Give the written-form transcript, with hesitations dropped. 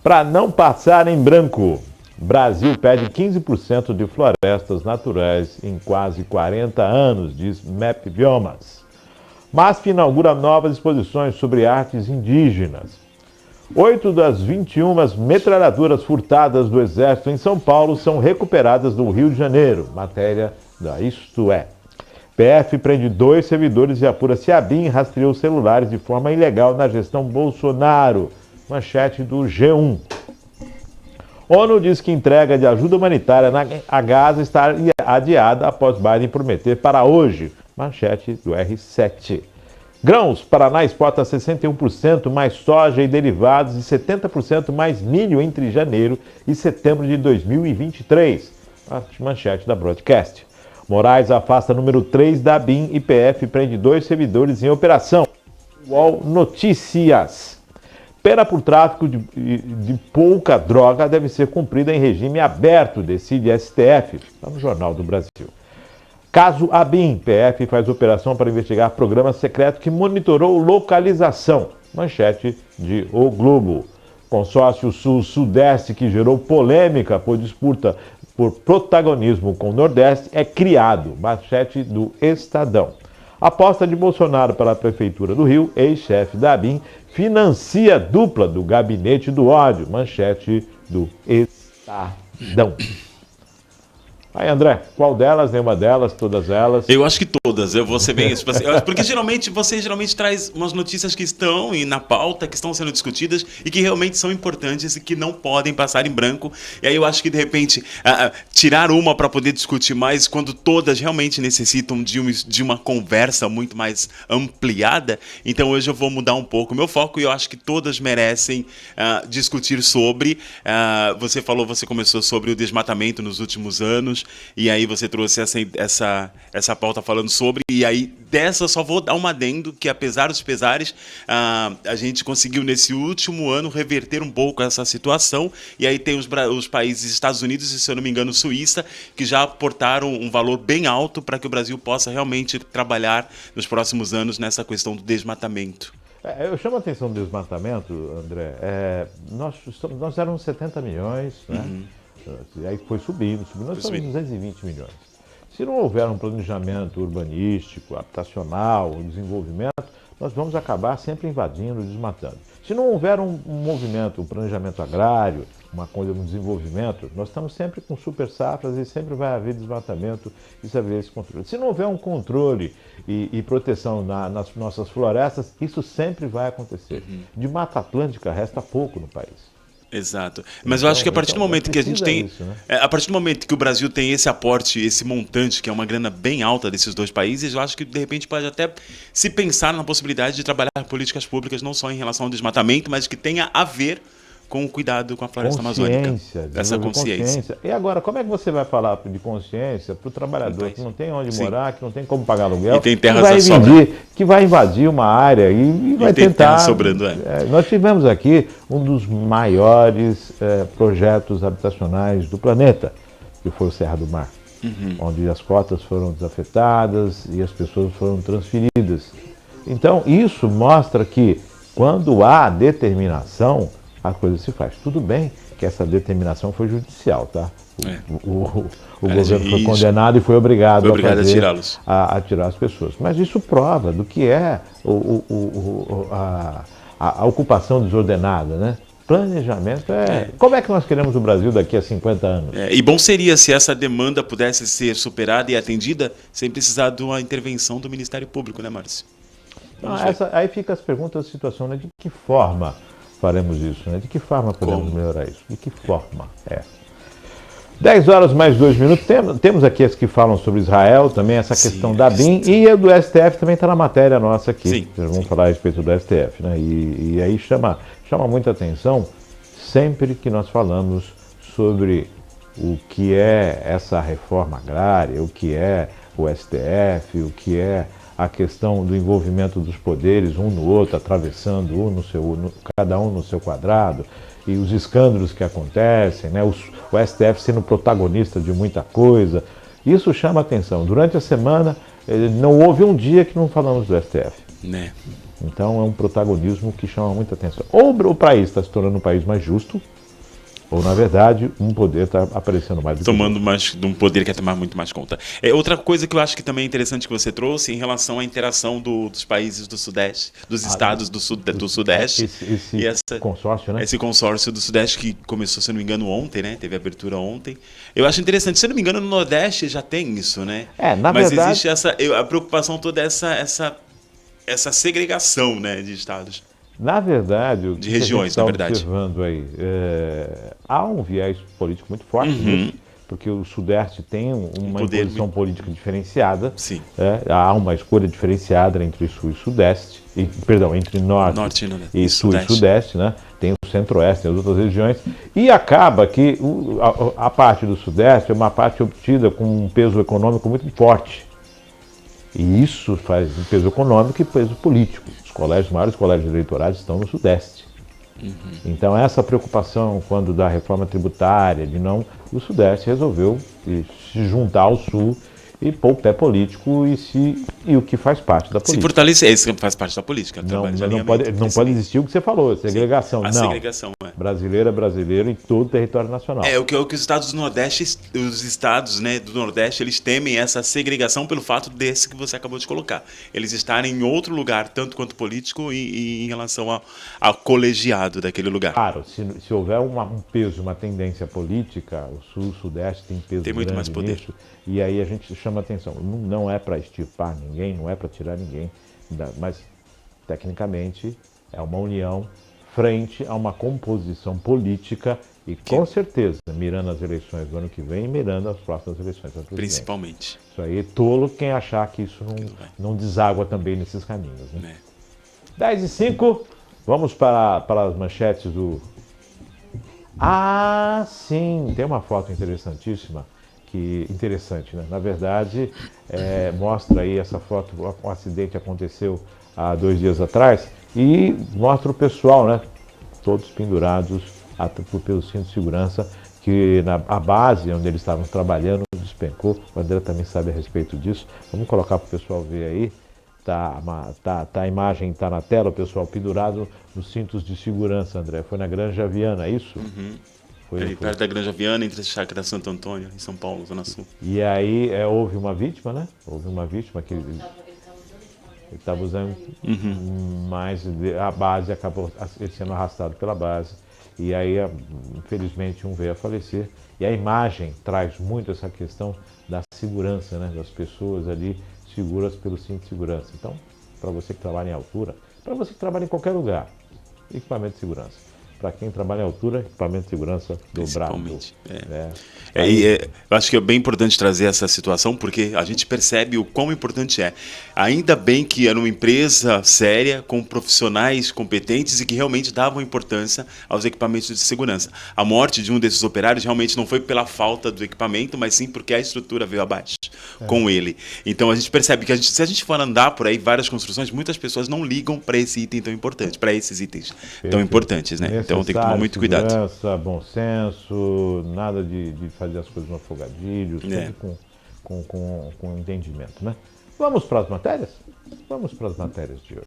Para não passar em branco, Brasil perde 15% de florestas naturais em quase 40 anos, diz MAP Biomas. MASP inaugura novas exposições sobre artes indígenas. 8 das 21 metralhadoras furtadas do Exército em São Paulo são recuperadas no Rio de Janeiro. Matéria da Isto É. PF prende 2 servidores e apura se a ABIN rastreou celulares de forma ilegal na gestão Bolsonaro. Manchete do G1. ONU diz que entrega de ajuda humanitária a Gaza está adiada após Biden prometer para hoje. Manchete do R7. Grãos, Paraná exporta 61% mais soja e derivados e 70% mais milho entre janeiro e setembro de 2023. Manchete da Broadcast. Moraes afasta número 3 da ABIN e PF prende 2 servidores em operação. UOL Notícias. Pena por tráfico de pouca droga deve ser cumprida em regime aberto, decide STF. Está no Jornal do Brasil. Caso ABIN, PF faz operação para investigar programa secreto que monitorou localização. Manchete de O Globo. Consórcio Sul-Sudeste que gerou polêmica por disputa por protagonismo com o Nordeste é criado. Manchete do Estadão. Aposta de Bolsonaro para a Prefeitura do Rio, ex-chefe da ABIN, financia dupla do Gabinete do Ódio. Manchete do Estadão. Aí, André, qual delas, nenhuma delas, todas elas? Eu acho que todas, eu vou ser bem... Porque você geralmente traz umas notícias que estão na pauta, que estão sendo discutidas e que realmente são importantes e que não podem passar em branco. E aí eu acho que, de repente, tirar uma para poder discutir mais, quando todas realmente necessitam de uma conversa muito mais ampliada. Então hoje eu vou mudar um pouco o meu foco e eu acho que todas merecem discutir sobre. Você começou sobre o desmatamento nos últimos anos. E aí você trouxe essa pauta falando sobre, e aí dessa só vou dar um adendo, que apesar dos pesares, a gente conseguiu nesse último ano reverter um pouco essa situação, e aí tem os países Estados Unidos e, se eu não me engano, Suíça, que já aportaram um valor bem alto para que o Brasil possa realmente trabalhar nos próximos anos nessa questão do desmatamento. Eu chamo a atenção do desmatamento, André. Nós éramos 70 milhões, né? E aí foi subindo, nós estamos em 220 milhões. Se não houver um planejamento urbanístico, habitacional, desenvolvimento, nós vamos acabar sempre invadindo, desmatando. Se não houver um movimento, um planejamento agrário, um desenvolvimento, nós estamos sempre com super safras e sempre vai haver desmatamento e vai haver esse controle. Se não houver um controle e proteção nas nossas florestas, isso sempre vai acontecer. De Mata Atlântica resta pouco no país. Exato. Mas eu acho que a partir do momento que a gente tem... A partir do momento que o Brasil tem esse aporte, esse montante, que é uma grana bem alta desses 2 países, eu acho que, de repente, pode até se pensar na possibilidade de trabalhar políticas públicas não só em relação ao desmatamento, mas que tenha a ver com o cuidado com a floresta amazônica. Essa consciência. E agora, como é que você vai falar de consciência para o trabalhador que não tem onde morar, que não tem como pagar aluguel, e tem terras que vai invadir uma área e vai tentar... sobrando, Nós tivemos aqui um dos maiores projetos habitacionais do planeta, que foi o Serra do Mar, onde as cotas foram desafetadas e as pessoas foram transferidas. Então, isso mostra que, quando há determinação, a coisa se faz. Tudo bem que essa determinação foi judicial, tá? O governo foi condenado e foi obrigado a tirar as pessoas. Mas isso prova do que é a ocupação desordenada, né? Planejamento Como é que nós queremos o Brasil daqui a 50 anos? E bom seria se essa demanda pudesse ser superada e atendida sem precisar de uma intervenção do Ministério Público, né, Márcio? Aí fica as perguntas, a situação, né? De que forma faremos isso, né? De que forma podemos melhorar isso? De que forma? 10 horas mais 2 minutos. Temos aqui as que falam sobre Israel, também essa questão da ABIN, e a do STF também está na matéria nossa aqui. Vamos falar a respeito do STF, né? E aí chama muita atenção sempre que nós falamos sobre o que é essa reforma agrária, o que é o STF, o que é a questão do envolvimento dos poderes, um no outro, atravessando cada um no seu quadrado, e os escândalos que acontecem, né? O STF sendo protagonista de muita coisa. Isso chama atenção. Durante a semana, não houve um dia que não falamos do STF. Então é um protagonismo que chama muita atenção. Ou o país está se tornando um país mais justo, ou, na verdade, um poder está aparecendo mais. Tomando mais de um poder que quer tomar muito mais conta. Outra coisa que eu acho que também é interessante que você trouxe em relação à interação dos países do Sudeste, dos estados do Sudeste. Esse consórcio, né? Esse consórcio do Sudeste que começou, se não me engano, ontem, né? Teve abertura ontem. Eu acho interessante. Se não me engano, no Nordeste já tem isso, né? Mas existe a preocupação toda, essa segregação, né, de estados. Na verdade, o de regiões, na verdade, observando aí, há um viés político muito forte nisso, porque o Sudeste tem uma posição política diferenciada. Sim. Há uma escolha diferenciada entre Sul e Sudeste, entre Norte e Sul e Sudeste, né? Tem o Centro-Oeste, tem as outras regiões, e acaba que a parte do Sudeste é uma parte obtida com um peso econômico muito forte. E isso faz um peso econômico e peso político. Os maiores colégios eleitorais estão no Sudeste. Então essa preocupação quando da reforma tributária, o Sudeste resolveu se juntar ao Sul e pôr o pé político e o que faz parte da política. Se fortalecer, isso faz parte da política. Não pode existir o que você falou, segregação. Sim, segregação, brasileiro é brasileiro em todo o território nacional. O que os estados do Nordeste, os estados, né, do Nordeste, eles temem essa segregação pelo fato desse que você acabou de colocar. Eles estarem em outro lugar, tanto quanto político e em relação ao colegiado daquele lugar. Claro, se houver um peso, uma tendência política, o Sul, o Sudeste tem peso tem muito mais poder. Nisso, e aí a gente chama atenção. Não é para extirpar ninguém, não é para tirar ninguém, mas tecnicamente é uma união frente a uma composição política e com certeza mirando as eleições do ano que vem e mirando as próximas eleições da presidência. Principalmente. Isso aí é tolo quem achar que isso não deságua também nesses caminhos. Né? 10h05, vamos para as manchetes do... Ah, sim, tem uma foto interessantíssima. Interessante, né? Na verdade, mostra aí essa foto, um acidente aconteceu há 2 dias atrás e mostra o pessoal, né? Todos pendurados pelo cinto de segurança, que a base onde eles estavam trabalhando despencou. O André também sabe a respeito disso. Vamos colocar para o pessoal ver aí. A imagem está na tela, o pessoal pendurado nos cintos de segurança, André. Foi na Granja Viana, é isso? Foi perto da Granja Viana, entre a Chácara Santo Antônio, em São Paulo, Zona Sul. E aí houve uma vítima, né? Houve uma vítima que ele estava usando, mas a base acabou sendo arrastado pela base. E aí, infelizmente, um veio a falecer. E a imagem traz muito essa questão da segurança, né? Das pessoas ali seguras pelo cinto de segurança. Então, para você que trabalha em altura, para você que trabalha em qualquer lugar, equipamento de segurança. Para quem trabalha em altura, equipamento de segurança dobrado. Eu acho que é bem importante trazer essa situação, porque a gente percebe o quão importante é. Ainda bem que era uma empresa séria, com profissionais competentes e que realmente davam importância aos equipamentos de segurança. A morte de um desses operários realmente não foi pela falta do equipamento, mas sim porque a estrutura veio abaixo com ele. Então a gente percebe que se a gente for andar por aí, várias construções, muitas pessoas não ligam para esse item tão importante, para esses itens tão importantes, né? Então tem que tomar muito cuidado. Segurança, bom senso, nada de fazer as coisas no afogadilho, sempre com entendimento, né? Vamos para as matérias? Vamos para as matérias de hoje.